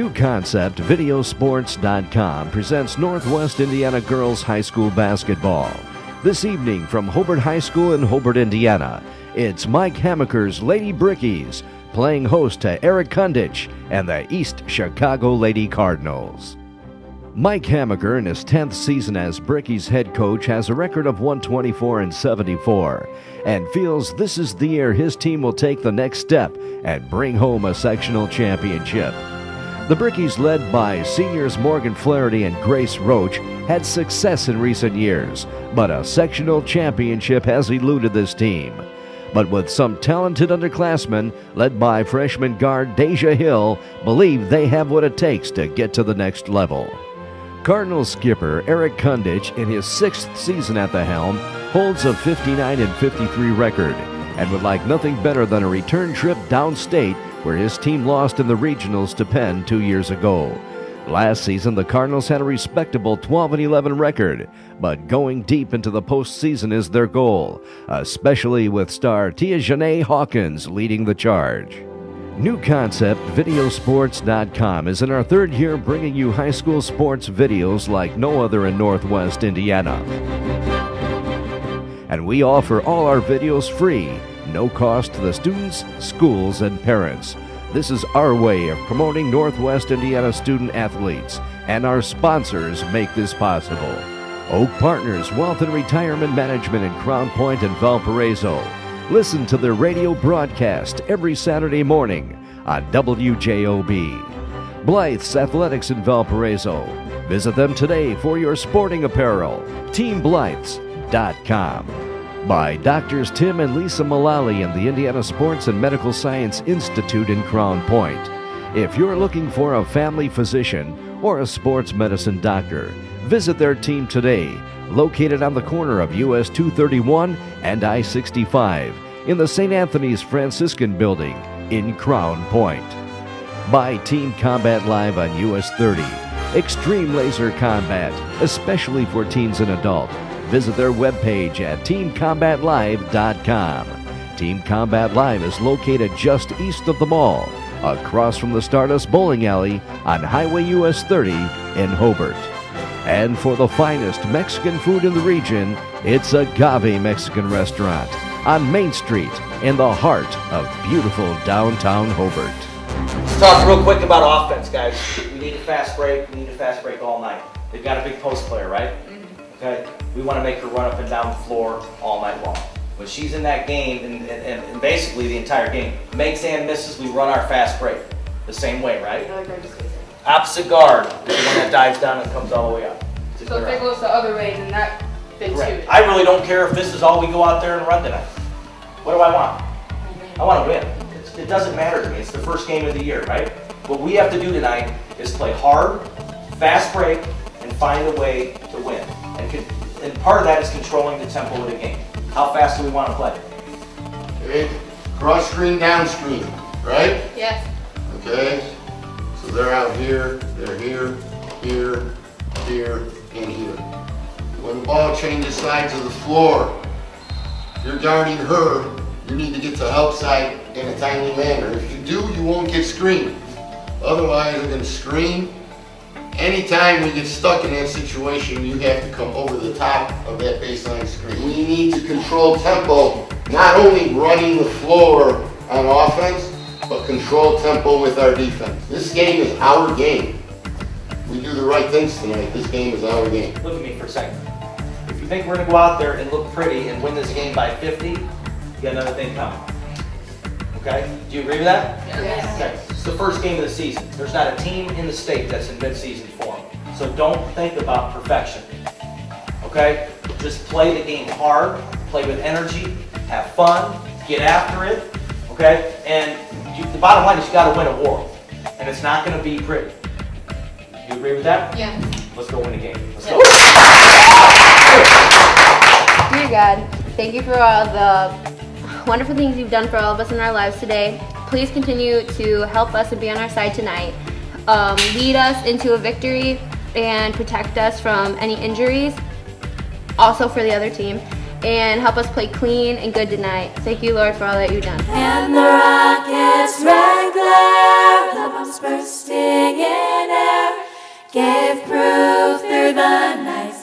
New Concept Videosports.com presents Northwest Indiana Girls High School Basketball. This evening from Hobart High School in Hobart, Indiana, it's Mike Hamaker's Lady Brickies playing host to Eric Kundich and the East Chicago Lady Cardinals. Mike Hamaker, in his 10th season as Brickies head coach, has a record of 124-74 and feels this is the year his team will take the next step and bring home a sectional championship. The Brickies, led by seniors Morgan Flaherty and Grace Roach, had success in recent years, but a sectional championship has eluded this team. But with some talented underclassmen, led by freshman guard Deja Hill, believe they have what it takes to get to the next level. Cardinals skipper Eric Kundich, in his 6th season at the helm, holds a 59-53 record and would like nothing better than a return trip downstate where his team lost in the regionals to Penn 2 years ago. Last season, the Cardinals had a respectable 12-11 record, but going deep into the postseason is their goal, especially with star Tia Janae Hawkins leading the charge. New Concept Videosports.com is in our 3rd year bringing you high school sports videos like no other in Northwest Indiana. And we offer all our videos free, no cost to the students, schools, and parents. This is our way of promoting Northwest Indiana student athletes, and our sponsors make this possible. Oak Partners Wealth and Retirement Management in Crown Point and Valparaiso. Listen to their radio broadcast every Saturday morning on WJOB. Blythe's Athletics in Valparaiso. Visit them today for your sporting apparel. TeamBlythes.com. By Doctors Tim and Lisa Mullally and the Indiana Sports and Medical Science Institute in Crown Point. If you're looking for a family physician or a sports medicine doctor, visit their team today, located on the corner of US 231 and I-65 in the St. Anthony's Franciscan Building in Crown Point. By Team Combat Live on US 30, Extreme Laser Combat, especially for teens and adult. Visit their webpage at teamcombatlive.com. Team Combat Live is located just east of the mall, across from the Stardust Bowling Alley on Highway US 30 in Hobart. And for the finest Mexican food in the region, it's Agave Mexican Restaurant on Main Street in the heart of beautiful downtown Hobart. Let's talk real quick about offense, guys. We need a fast break. We need a fast break all night. They've got a big post player, right? Okay. We want to make her run up and down the floor all night long. When she's in that game, and basically the entire game, makes and misses, we run our fast break the same way, right? Opposite guard is the one that dives down and comes all the way up. So if it goes the other way, then that fits you. I really don't care if this is all we go out there and run tonight. What do I want? I want to win. It doesn't matter to me. It's the first game of the year, right? What we have to do tonight is play hard, fast break, and find a way to win. And part of that is controlling the tempo of the game. How fast do we want to play? Okay, cross screen, down screen, right? Yes. Okay, so they're out here, they're here, here, here, and here. When the ball changes sides of the floor, if you're guarding her, you need to get to help side in a timely manner. If you do, you won't get screened. Otherwise, you're going to screen. Anytime we get stuck in that situation, you have to come over the top of that baseline screen. We need to control tempo, not only running the floor on offense, but control tempo with our defense. This game is our game. We do the right things tonight. This game is our game. Look at me for a second. If you think we're going to go out there and look pretty and win this game by 50, you got another thing coming. Okay? Do you agree with that? Yes. Okay. It's the first game of the season. There's not a team in the state that's in mid-season form. So don't think about perfection. Okay? Just play the game hard, play with energy, have fun, get after it. Okay? And the bottom line is you got to win a war. And it's not going to be pretty. You agree with that? Yeah. Let's go win a game. Let's go. go. Dear God, thank you for all the wonderful things you've done for all of us in our lives today. Please continue to help us and be on our side tonight. Lead us into a victory and protect us from any injuries, also for the other team, and help us play clean and good tonight. Thank you, Lord, for all that you've done. And the Rockets regular. flare, the bombs bursting in air, gave proof through the night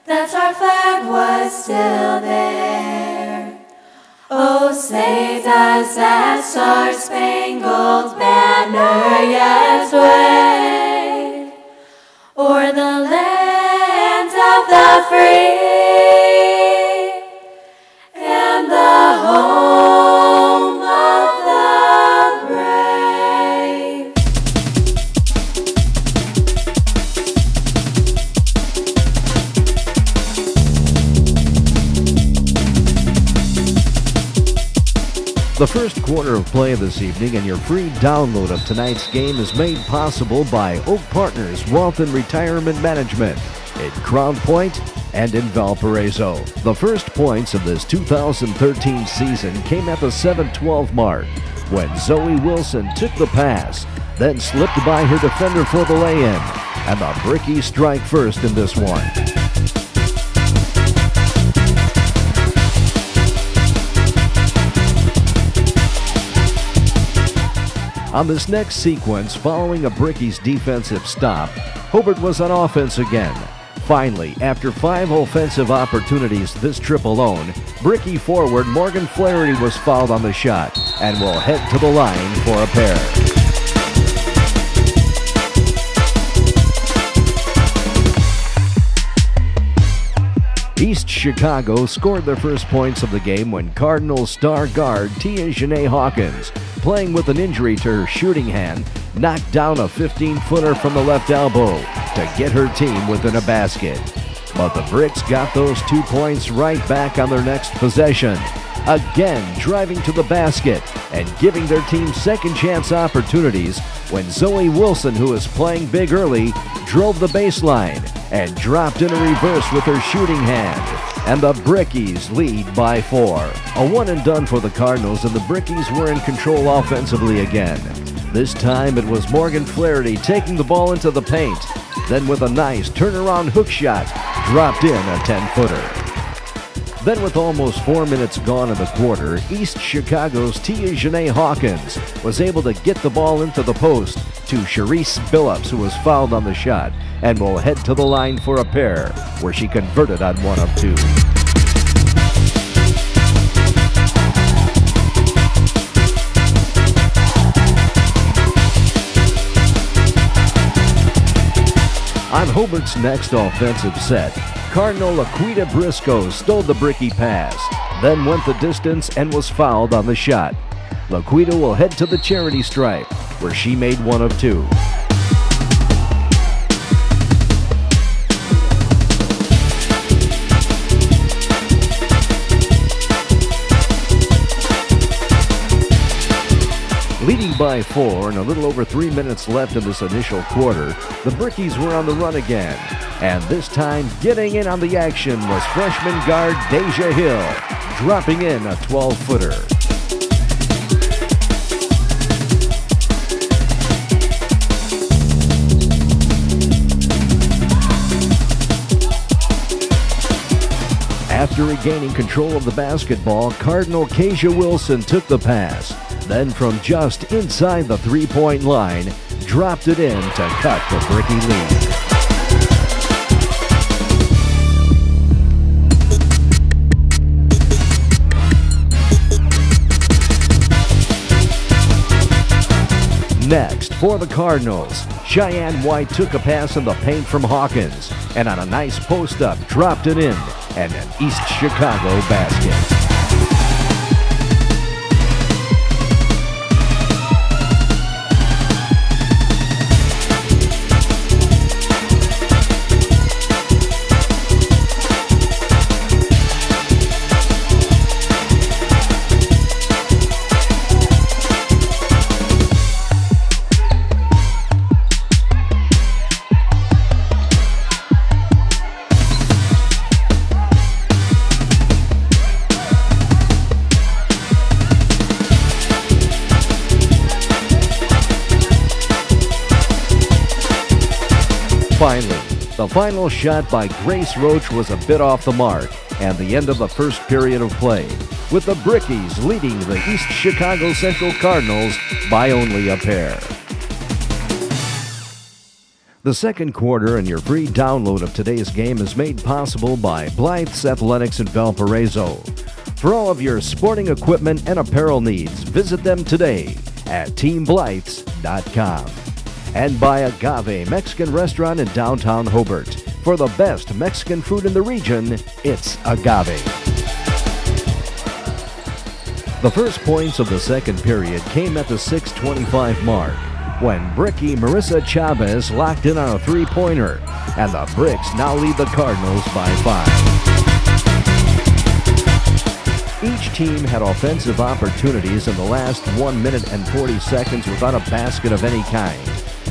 that our flag was still there. Oh, say does that star-spangled banner yet wave o'er the land of the free and the home of the brave. The first quarter of play this evening and your free download of tonight's game is made possible by Oak Partners Wealth and Retirement Management in Crown Point and in Valparaiso. The first points of this 2013 season came at the 7-12 mark when Zoe Wilson took the pass, then slipped by her defender for the lay-in, and the Brickies strike first in this one. On this next sequence, following a Brickies defensive stop, Hobart was on offense again. Finally, after 5 offensive opportunities this trip alone, Brickie forward Morgan Flaherty was fouled on the shot and will head to the line for a pair. East Chicago scored their first points of the game when Cardinals star guard Tia Janae Hawkins, playing with an injury to her shooting hand, knocked down a 15-footer from the left elbow to get her team within a basket. But the Bricks got those 2 points right back on their next possession, again driving to the basket and giving their team second chance opportunities when Zoe Wilson, who was playing big early, drove the baseline and dropped in a reverse with her shooting hand. And the Brickies lead by 4. A one-and-done for the Cardinals, and the Brickies were in control offensively again. This time it was Morgan Flaherty taking the ball into the paint, then with a nice turnaround hook shot, dropped in a 10-footer. Then with almost 4 minutes gone in the quarter, East Chicago's Tia Janae Hawkins was able to get the ball into the post to Charisse Billups, who was fouled on the shot, and will head to the line for a pair, where she converted on 1 of 2. On Hobart's next offensive set, Cardinal Laquita Briscoe stole the Brickie pass, then went the distance and was fouled on the shot. Laquita will head to the charity stripe, where she made 1 of 2. Leading by 4 and a little over 3 minutes left in this initial quarter, the Brickies were on the run again. And this time, getting in on the action was freshman guard Deja Hill, dropping in a 12-footer. After regaining control of the basketball, Cardinal Keisha Wilson took the pass. Then from just inside the three-point line, dropped it in to cut the Brickie lead. Next, for the Cardinals, Cheyenne White took a pass in the paint from Hawkins, and on a nice post-up, dropped it in, and an East Chicago basket. Finally, the final shot by Grace Roach was a bit off the mark, and the end of the first period of play. with the Brickies leading the East Chicago Central Cardinals by only a pair. The second quarter and your free download of today's game is made possible by Blythe's Athletics in Valparaiso. For all of your sporting equipment and apparel needs, visit them today at teamblythes.com. And by Agave Mexican Restaurant in downtown Hobart. For the best Mexican food in the region, it's Agave. The first points of the second period came at the 6:25 mark, when Brickie Marissa Chavez locked in on a three-pointer, and the Bricks now lead the Cardinals by 5. Each team had offensive opportunities in the last 1 minute and 40 seconds without a basket of any kind.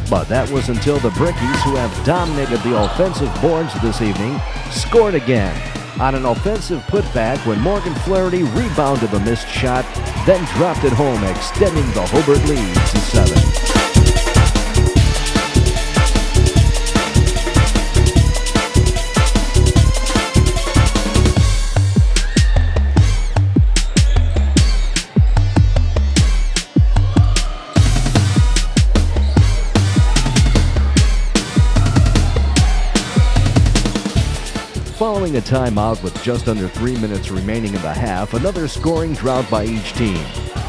But that was until the Brickies, who have dominated the offensive boards this evening, scored again on an offensive putback when Morgan Flaherty rebounded the missed shot, then dropped it home, extending the Hobart lead to 7. Following a timeout with just under 3 minutes remaining in the half, another scoring drought by each team.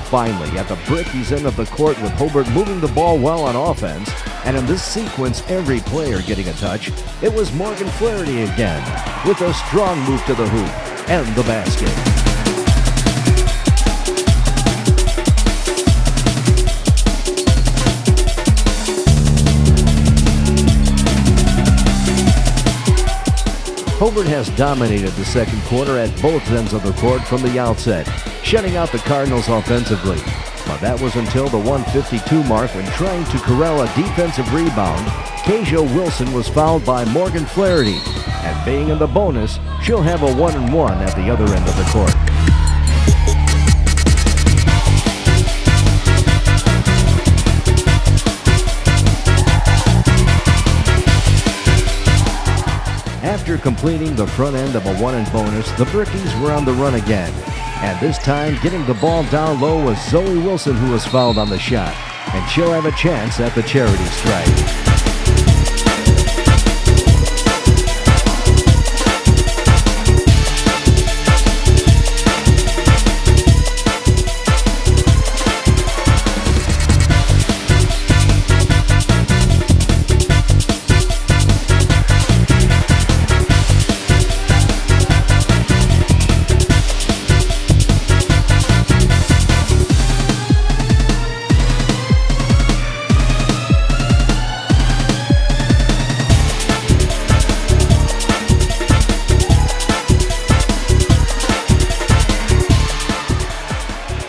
Finally, at the Brickies end of the court with Hobart moving the ball well on offense, and in this sequence every player getting a touch, it was Morgan Flaherty again, with a strong move to the hoop and the basket. Hobart has dominated the second quarter at both ends of the court from the outset, shutting out the Cardinals offensively. But that was until the 1:52 mark, when trying to corral a defensive rebound, Kasia Wilson was fouled by Morgan Flaherty. And being in the bonus, she'll have a 1-and-1 at the other end of the court. After completing the front end of a 1-and bonus, the Brickies were on the run again. And this time, getting the ball down low was Zoe Wilson, who was fouled on the shot. And she'll have a chance at the charity stripe.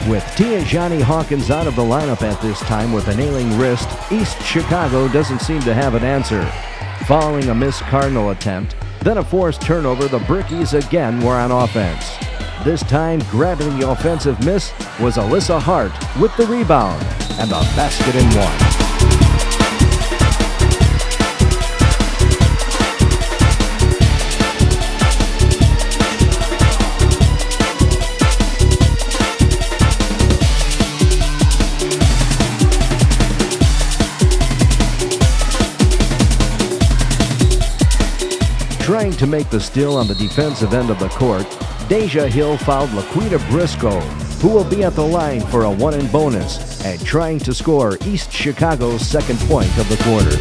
With Tiajani Hawkins out of the lineup at this time with an ailing wrist, East Chicago doesn't seem to have an answer. Following a missed Cardinal attempt, then a forced turnover, the Brickies again were on offense. This time, grabbing the offensive miss was Alyssa Hart with the rebound and the basket in one. Trying to make the steal on the defensive end of the court, Deja Hill fouled Laquita Briscoe, who will be at the line for a 1-and bonus, and trying to score East Chicago's second point of the quarter.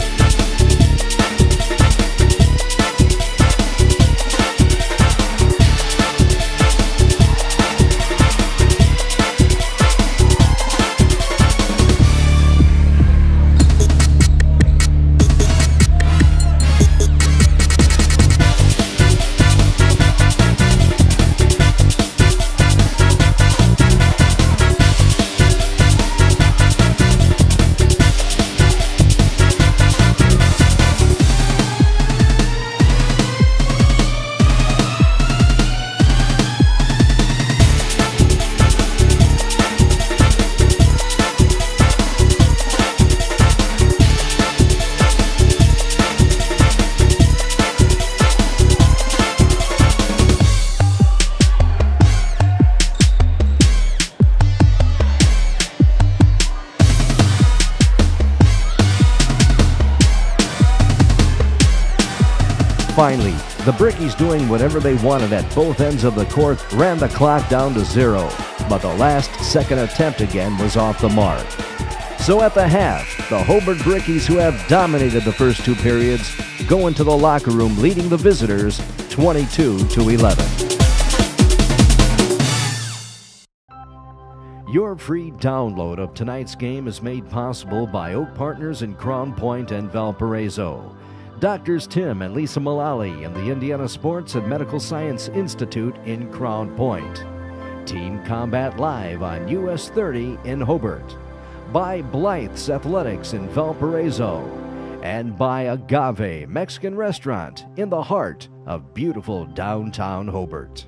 Finally, the Brickies, doing whatever they wanted at both ends of the court, ran the clock down to 0, but the last second attempt again was off the mark. So at the half, the Hobart Brickies, who have dominated the first 2 periods, go into the locker room leading the visitors 22-11. Your free download of tonight's game is made possible by Oak Partners in Crown Point and Valparaiso, Doctors Tim and Lisa Mullally and the Indiana Sports and Medical Science Institute in Crown Point, Team Combat Live on US 30 in Hobart, by Blythe's Athletics in Valparaiso, and by Agave Mexican Restaurant in the heart of beautiful downtown Hobart.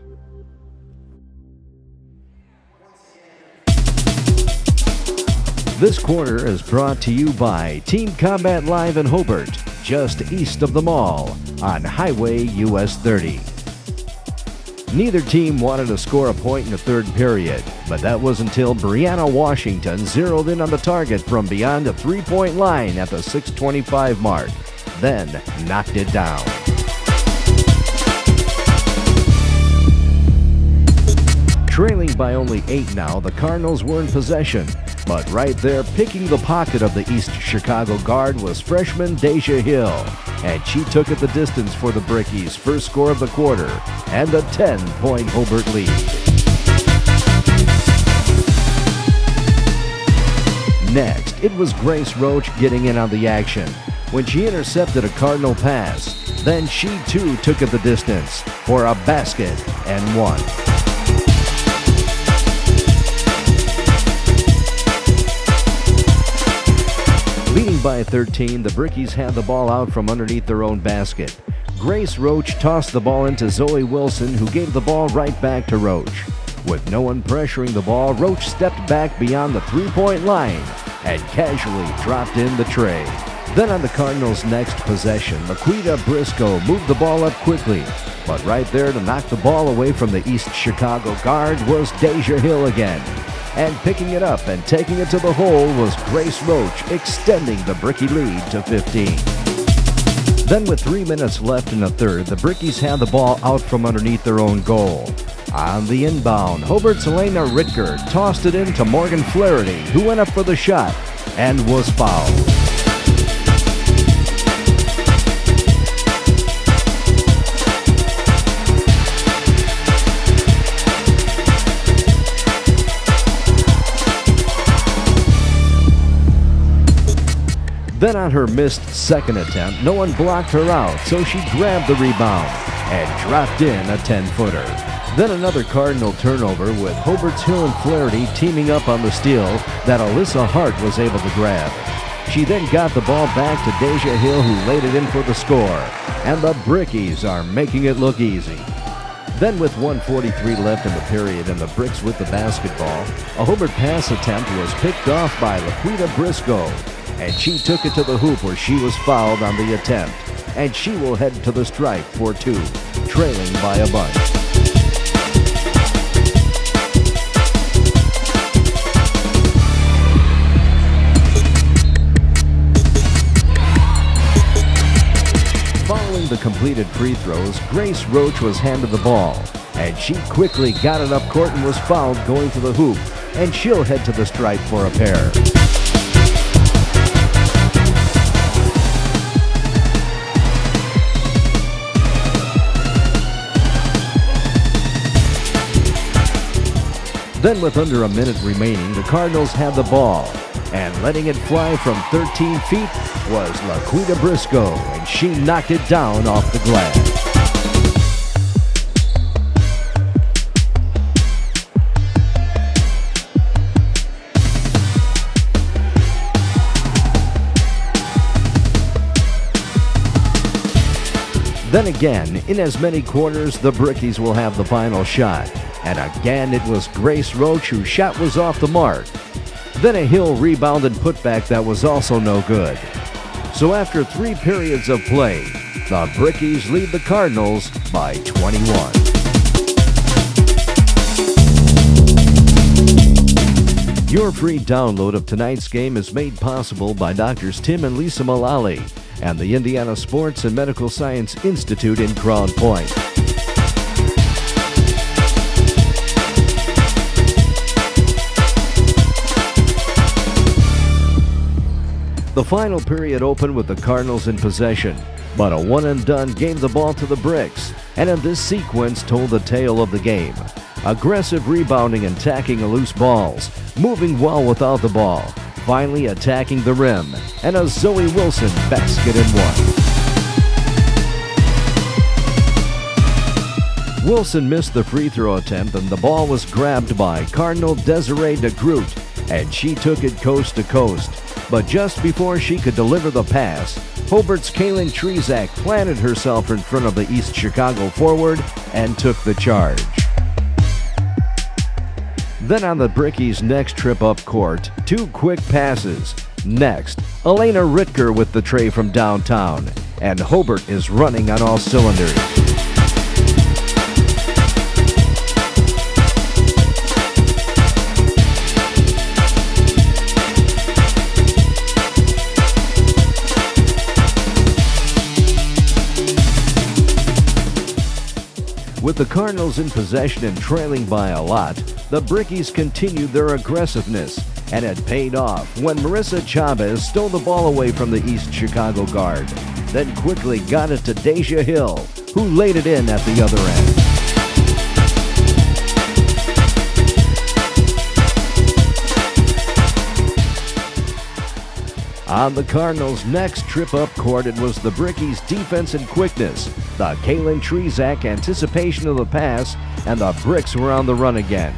This quarter is brought to you by Team Combat Live in Hobart, just east of the mall on Highway US 30. Neither team wanted to score a point in the third period, but that was until Brianna Washington zeroed in on the target from beyond the three-point line at the 6:25 mark, then knocked it down. Trailing by only 8 now, the Cardinals were in possession, but right there picking the pocket of the East Chicago guard was freshman Deja Hill, and she took it the distance for the Brickies' first score of the quarter and a 10-point Hobart lead. Next, it was Grace Roach getting in on the action when she intercepted a Cardinal pass. Then she too took it the distance for a basket and one. Leading by 13, the Brickies had the ball out from underneath their own basket. Grace Roach tossed the ball into Zoe Wilson, who gave the ball right back to Roach. With no one pressuring the ball, Roach stepped back beyond the three-point line and casually dropped in the tray. Then on the Cardinals' next possession, Laquita Briscoe moved the ball up quickly, but right there to knock the ball away from the East Chicago guard was Deja Hill again. And picking it up and taking it to the hole was Grace Roach, extending the Brickie lead to 15. Then with 3 minutes left in the third, the Brickies had the ball out from underneath their own goal. On the inbound, Hobart's Elena Ritger tossed it in to Morgan Flaherty, who went up for the shot and was fouled. Then on her missed second attempt, no one blocked her out, so she grabbed the rebound and dropped in a 10-footer. Then another Cardinal turnover with Hobart's Hill and Flaherty teaming up on the steal that Alyssa Hart was able to grab. She then got the ball back to Deja Hill, who laid it in for the score, and the Brickies are making it look easy. Then with 1:43 left in the period and the Bricks with the basketball, a Hobart pass attempt was picked off by Laquita Briscoe, and she took it to the hoop where she was fouled on the attempt, and she will head to the stripe for 2, trailing by a bunch. Following the completed free throws, Grace Roach was handed the ball, and she quickly got it up court and was fouled going to the hoop, and she'll head to the stripe for a pair. Then with under a minute remaining, the Cardinals had the ball, and letting it fly from 13 feet was Laquita Briscoe, and she knocked it down off the glass. Then again, in as many quarters, the Brickies will have the final shot. And again, it was Grace Roach whose shot was off the mark. Then a Hill rebound and putback that was also no good. So after 3 periods of play, the Brickies lead the Cardinals by 21. Your free download of tonight's game is made possible by Doctors Tim and Lisa Mullally and the Indiana Sports and Medical Science Institute in Crown Point. The final period opened with the Cardinals in possession, but a one-and-done gave the ball to the Bricks, and in this sequence told the tale of the game. Aggressive rebounding and tacking of loose balls, moving well without the ball, finally attacking the rim, and a Zoe Wilson basket and one. Wilson missed the free throw attempt, and the ball was grabbed by Cardinal Desiree DeGroot, and she took it coast to coast. But just before she could deliver the pass, Hobart's Kaylin Trezak planted herself in front of the East Chicago forward and took the charge. Then on the Brickies' next trip up court, 2 quick passes. Next, Elena Ritker with the tray from downtown, and Hobart is running on all cylinders. With the Cardinals in possession and trailing by a lot, the Brickies continued their aggressiveness, and it paid off when Marissa Chavez stole the ball away from the East Chicago guard, then quickly got it to Deja Hill, who laid it in at the other end. On the Cardinals' next trip up court, it was the Brickies' defense and quickness, the Kaylin Trezak anticipation of the pass, and the Bricks were on the run again.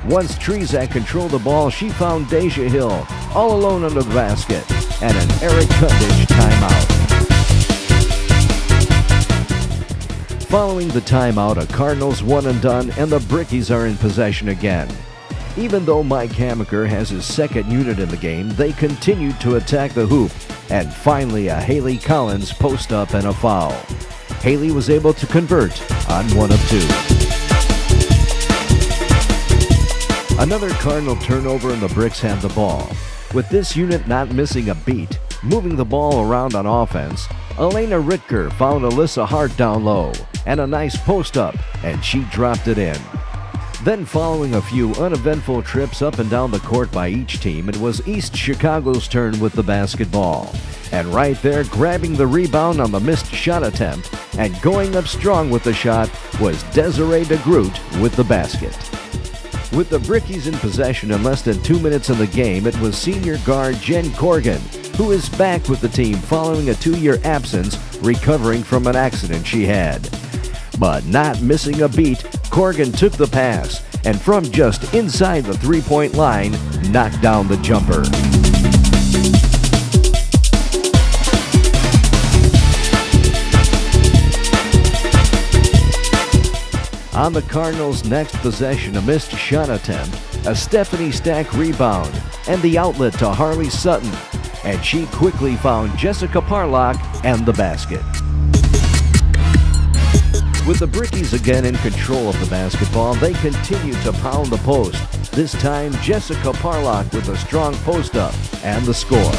Once Trezak controlled the ball, she found Deja Hill all alone under the basket, and an Eric Kundich timeout. Following the timeout, a Cardinals one and done, and the Brickies are in possession again. Even though Mike Hamaker has his second unit in the game, they continued to attack the hoop, and finally a Haley Collins post-up and a foul. Haley was able to convert on 1 of 2. Another Cardinal turnover, and the Bricks had the ball. With this unit not missing a beat, moving the ball around on offense, Elena Ritker found Alyssa Hart down low, and a nice post-up, and she dropped it in. Then following a few uneventful trips up and down the court by each team, it was East Chicago's turn with the basketball. And right there, grabbing the rebound on the missed shot attempt and going up strong with the shot was Desiree DeGroot with the basket. With the Brickies in possession in less than 2 minutes in the game, it was senior guard Jen Corrigan, who is back with the team following a 2-year absence, recovering from an accident she had. But not missing a beat, Corrigan took the pass, and from just inside the three-point line, knocked down the jumper. On the Cardinals' next possession, a missed shot attempt, a Stephanie Stack rebound, and the outlet to Harley Sutton, and she quickly found Jessica Parlock and the basket. With the Brickies again in control of the basketball, they continue to pound the post. This time, Jessica Parlock with a strong post-up and the score.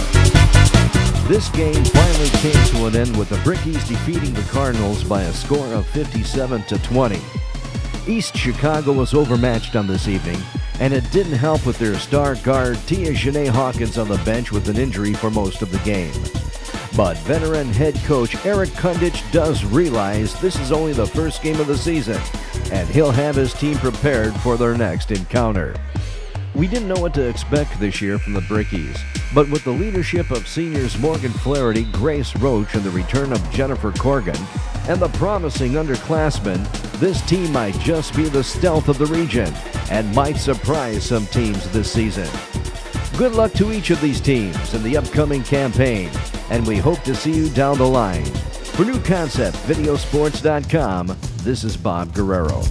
This game finally came to an end with the Brickies defeating the Cardinals by a score of 57-20. East Chicago was overmatched on this evening, and it didn't help with their star guard Tia Janae Hawkins on the bench with an injury for most of the game. But veteran head coach Eric Kundich does realize this is only the first game of the season, and he'll have his team prepared for their next encounter. We didn't know what to expect this year from the Brickies, but with the leadership of seniors Morgan Flaherty, Grace Roach, and the return of Jennifer Corrigan, and the promising underclassmen, this team might just be the stealth of the region and might surprise some teams this season. Good luck to each of these teams in the upcoming campaign, and we hope to see you down the line. For New Concept Videosports.com, this is Bob Guerrero.